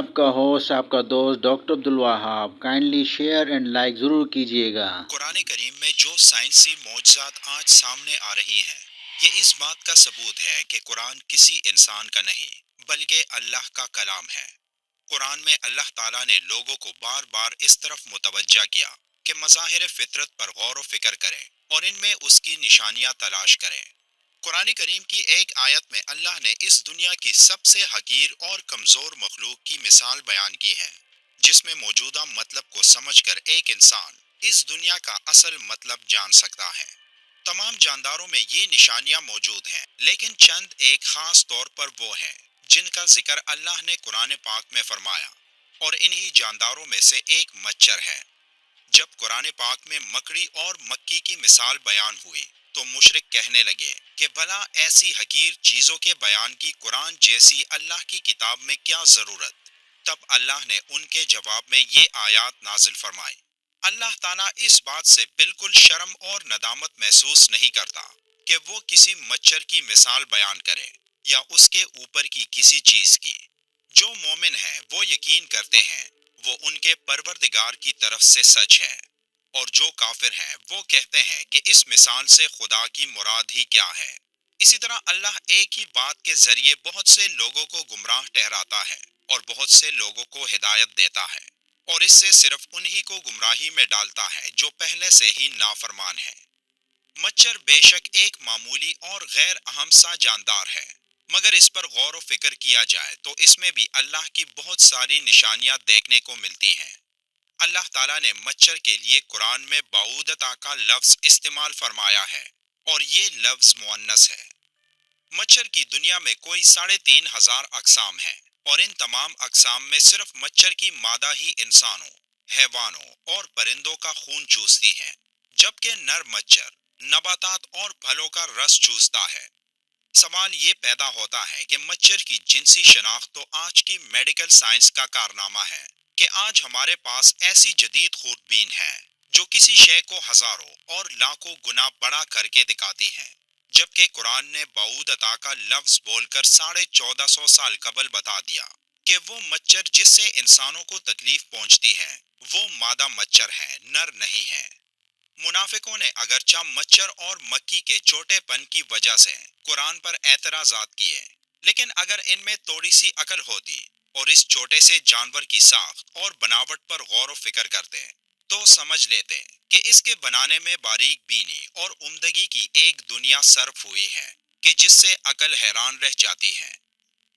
آپ کا ہوسٹ آپ کا دوست doctor Abdul Wahab. Kindly share and like ضرور کیجیے گا. قرآن کریم میں جو سائنسی معجزات آج سامنے آ رہی ہیں، یہ اس بات کا ثبوت ہے کہ قرآن کسی انسان کا نہیں بلکہ اللہ کا کلام ہے۔ قرآن میں اللہ تعالیٰ نے لوگوں کو بار بار اس طرف متوجہ کیا کہ مظاہر فطرت پر غور و فکر کریں اور ان میں اس کی نشانیاں تلاش کریں۔ قرآن کریم کی ایک آیت میں اللہ نے اس دنیا کی سب سے حقیر اور کمزور مخلوق کی مثال بیان کی ہے، جس میں موجودہ مطلب کو سمجھ کر ایک انسان اس دنیا کا اصل مطلب جان سکتا ہے۔ تمام جانداروں میں یہ نشانیاں موجود ہیں، لیکن چند ایک خاص طور پر وہ ہیں جن کا ذکر اللہ نے قرآن پاک میں فرمایا، اور انہی جانداروں میں سے ایک مچھر ہے۔ جب قرآن پاک میں مکڑی اور مکی کی مثال بیان ہوئی تو مشرک کہنے لگے کہ بھلا ایسی حقیر چیزوں کے بیان کی قرآن جیسی اللہ کی کتاب میں کیا ضرورت؟ تب اللہ نے ان کے جواب میں یہ آیات نازل فرمائی۔ اللہ تعالیٰ اس بات سے بالکل شرم اور ندامت محسوس نہیں کرتا کہ وہ کسی مچھر کی مثال بیان کرے یا اس کے اوپر کی کسی چیز کی۔ جو مومن ہیں وہ یقین کرتے ہیں وہ ان کے پروردگار کی طرف سے سچ ہے، اور جو کافر ہیں وہ کہتے ہیں کہ اس مثال سے خدا کی مراد ہی کیا ہے۔ اسی طرح اللہ ایک ہی بات کے ذریعے بہت سے لوگوں کو گمراہ ٹھہراتا ہے اور بہت سے لوگوں کو ہدایت دیتا ہے، اور اس سے صرف انہی کو گمراہی میں ڈالتا ہے جو پہلے سے ہی نافرمان ہیں۔ مچھر بے شک ایک معمولی اور غیر اہم سا جاندار ہے، مگر اس پر غور و فکر کیا جائے تو اس میں بھی اللہ کی بہت ساری نشانیاں دیکھنے کو ملتی ہیں۔ اللہ تعالیٰ نے مچھر کے لیے قرآن میں بعودتا کا لفظ استعمال فرمایا ہے، اور یہ لفظ مؤنث ہے۔ مچھر کی دنیا میں کوئی 3500 اقسام ہیں، اور ان تمام اقسام میں صرف مچھر کی مادہ ہی انسانوں، حیوانوں اور پرندوں کا خون چوستی ہیں، جبکہ نر مچھر نباتات اور پھلوں کا رس چوستا ہے۔ سوال یہ پیدا ہوتا ہے کہ مچھر کی جنسی شناخت تو آج کی میڈیکل سائنس کا کارنامہ ہے کہ آج ہمارے پاس ایسی جدید خوردبین ہے جو کسی شے کو ہزاروں اور لاکھوں گنا بڑا کر کے دکھاتی ہیں، جبکہ قرآن نے بعودتا کا لفظ بول کر 1450 سال قبل بتا دیا کہ وہ مچھر جس سے انسانوں کو تکلیف پہنچتی ہے وہ مادہ مچھر ہے، نر نہیں ہے۔ منافقوں نے اگرچہ مچھر اور مکی کے چھوٹے پن کی وجہ سے قرآن پر اعتراضات کیے، لیکن اگر ان میں تھوڑی سی عقل ہوتی اور اس چھوٹے سے جانور کی ساخت اور بناوٹ پر غور و فکر کرتے تو سمجھ لیتے کہ اس کے بنانے میں باریک بینی اور عمدگی کی ایک دنیا صرف ہوئی ہے کہ جس سے عقل حیران رہ جاتی ہے۔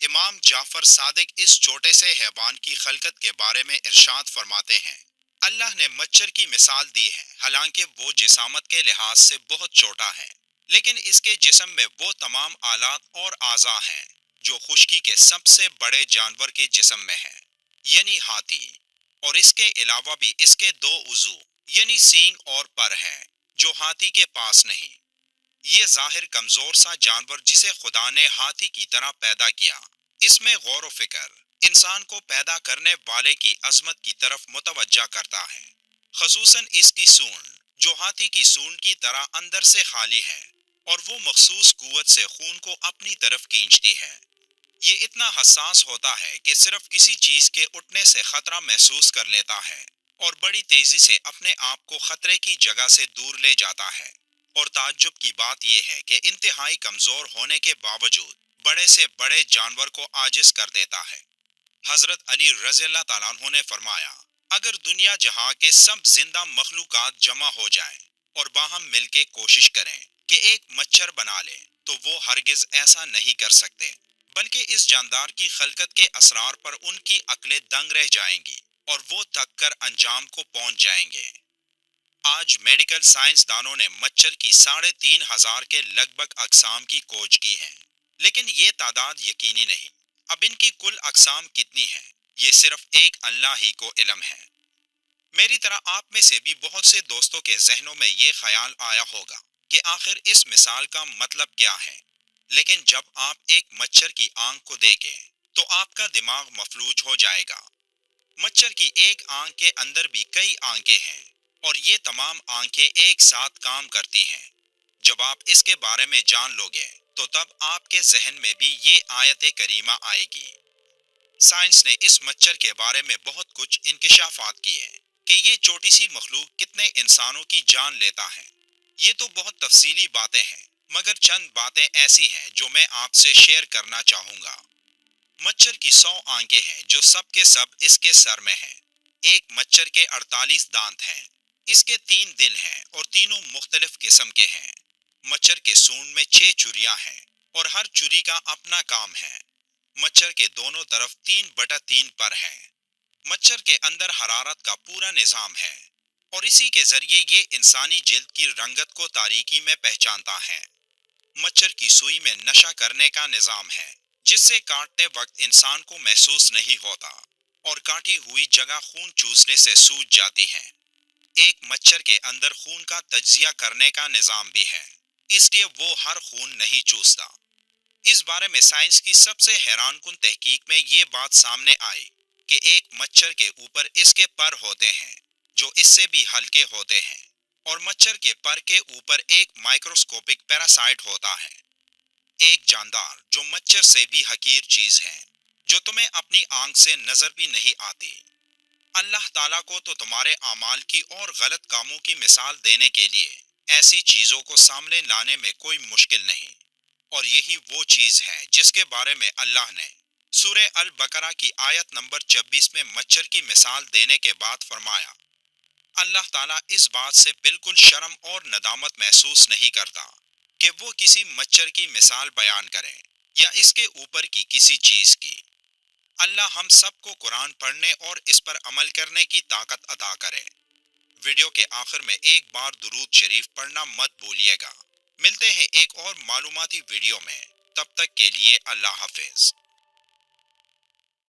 امام جعفر صادق اس چھوٹے سے حیوان کی خلقت کے بارے میں ارشاد فرماتے ہیں، اللہ نے مچھر کی مثال دی ہے، حالانکہ وہ جسامت کے لحاظ سے بہت چھوٹا ہے، لیکن اس کے جسم میں وہ تمام آلات اور اعضاء ہیں جو خشکی کے سب سے بڑے جانور کے جسم میں ہیں، یعنی ہاتھی، اور اس کے علاوہ بھی اس کے 2 عضو یعنی سینگ اور پر ہیں جو ہاتھی کے پاس نہیں۔ یہ ظاہر کمزور سا جانور جسے خدا نے ہاتھی کی طرح پیدا کیا، اس میں غور و فکر انسان کو پیدا کرنے والے کی عظمت کی طرف متوجہ کرتا ہے، خصوصاً اس کی سونڈ جو ہاتھی کی سونڈ کی طرح اندر سے خالی ہے اور وہ مخصوص قوت سے خون کو اپنی طرف کھینچتی ہے۔ یہ اتنا حساس ہوتا ہے کہ صرف کسی چیز کے اٹھنے سے خطرہ محسوس کر لیتا ہے اور بڑی تیزی سے اپنے آپ کو خطرے کی جگہ سے دور لے جاتا ہے، اور تعجب کی بات یہ ہے کہ انتہائی کمزور ہونے کے باوجود بڑے سے بڑے جانور کو عاجز کر دیتا ہے۔ حضرت علی رضی اللہ تعالیٰ عنہ نے فرمایا، اگر دنیا جہاں کے سب زندہ مخلوقات جمع ہو جائیں اور باہم مل کے کوشش کریں کہ ایک مچھر بنا لیں تو وہ ہرگز ایسا نہیں کر سکتے، بلکہ اس جاندار کی خلقت کے اسرار پر ان کی عقلیں دنگ رہ جائیں گی اور وہ تک کر انجام کو پہنچ جائیں گے۔ آج میڈیکل سائنس دانوں نے مچھر کی 3500 کے لگ بھگ اقسام کی کھوج کی ہے، لیکن یہ تعداد یقینی نہیں۔ اب ان کی کل اقسام کتنی ہیں یہ صرف ایک اللہ ہی کو علم ہے۔ میری طرح آپ میں سے بھی بہت سے دوستوں کے ذہنوں میں یہ خیال آیا ہوگا کہ آخر اس مثال کا مطلب کیا ہے، لیکن جب آپ ایک مچھر کی آنکھ کو دیکھیں تو آپ کا دماغ مفلوج ہو جائے گا۔ مچھر کی ایک آنکھ کے اندر بھی کئی آنکھیں ہیں، اور یہ تمام آنکھیں ایک ساتھ کام کرتی ہیں۔ جب آپ اس کے بارے میں جان لو گے تو تب آپ کے ذہن میں بھی یہ آیت کریمہ آئے گی، سائنس نے اس مچھر کے بارے میں بہت کچھ انکشافات کیے کہ یہ چھوٹی سی مخلوق کتنے انسانوں کی جان لیتا ہے۔ یہ تو بہت تفصیلی باتیں ہیں، مگر چند باتیں ایسی ہیں جو میں آپ سے شیئر کرنا چاہوں گا۔ مچھر کی 100 آنکھیں ہیں جو سب کے سب اس کے سر میں ہیں۔ ایک مچھر کے 48 دانت ہیں۔ اس کے 3 دل ہیں اور تینوں مختلف قسم کے ہیں۔ مچھر کے سونڈ میں 6 چریاں ہیں اور ہر چری کا اپنا کام ہے۔ مچھر کے دونوں طرف 3/3 پر ہیں۔ مچھر کے اندر حرارت کا پورا نظام ہے اور اسی کے ذریعے یہ انسانی جلد کی رنگت کو تاریکی میں پہچانتا ہے۔ مچھر کی سوئی میں نشا کرنے کا نظام ہے، جس سے کاٹتے وقت انسان کو محسوس نہیں ہوتا اور کاٹی ہوئی جگہ خون چوسنے سے سوج جاتی ہے۔ ایک مچھر کے اندر خون کا تجزیہ کرنے کا نظام بھی ہے، اس لیے وہ ہر خون نہیں چوستا۔ اس بارے میں سائنس کی سب سے حیران کن تحقیق میں یہ بات سامنے آئی کہ ایک مچھر کے اوپر اس کے پر ہوتے ہیں جو اس سے بھی ہلکے ہوتے ہیں، اور مچھر کے پر کے اوپر ایک مائکروسکوپک پیراسائٹ ہوتا ہے، ایک جاندار جو مچھر سے بھی حقیر چیز ہے، جو تمہیں اپنی آنکھ سے نظر بھی نہیں آتی۔ اللہ تعالیٰ کو تو تمہارے اعمال کی اور غلط کاموں کی مثال دینے کے لیے ایسی چیزوں کو سامنے لانے میں کوئی مشکل نہیں، اور یہی وہ چیز ہے جس کے بارے میں اللہ نے سورہ البقرہ کی آیت نمبر 26 میں مچھر کی مثال دینے کے بعد فرمایا۔ اللہ تعالیٰ اس بات سے بالکل شرم اور ندامت محسوس نہیں کرتا کہ وہ کسی مچھر کی مثال بیان کریں یا اس کے اوپر کی کسی چیز کی۔ اللہ ہم سب کو قرآن پڑھنے اور اس پر عمل کرنے کی طاقت عطا کرے۔ ویڈیو کے آخر میں ایک بار درود شریف پڑھنا مت بھولیے گا۔ ملتے ہیں ایک اور معلوماتی ویڈیو میں، تب تک کے لیے اللہ حافظ۔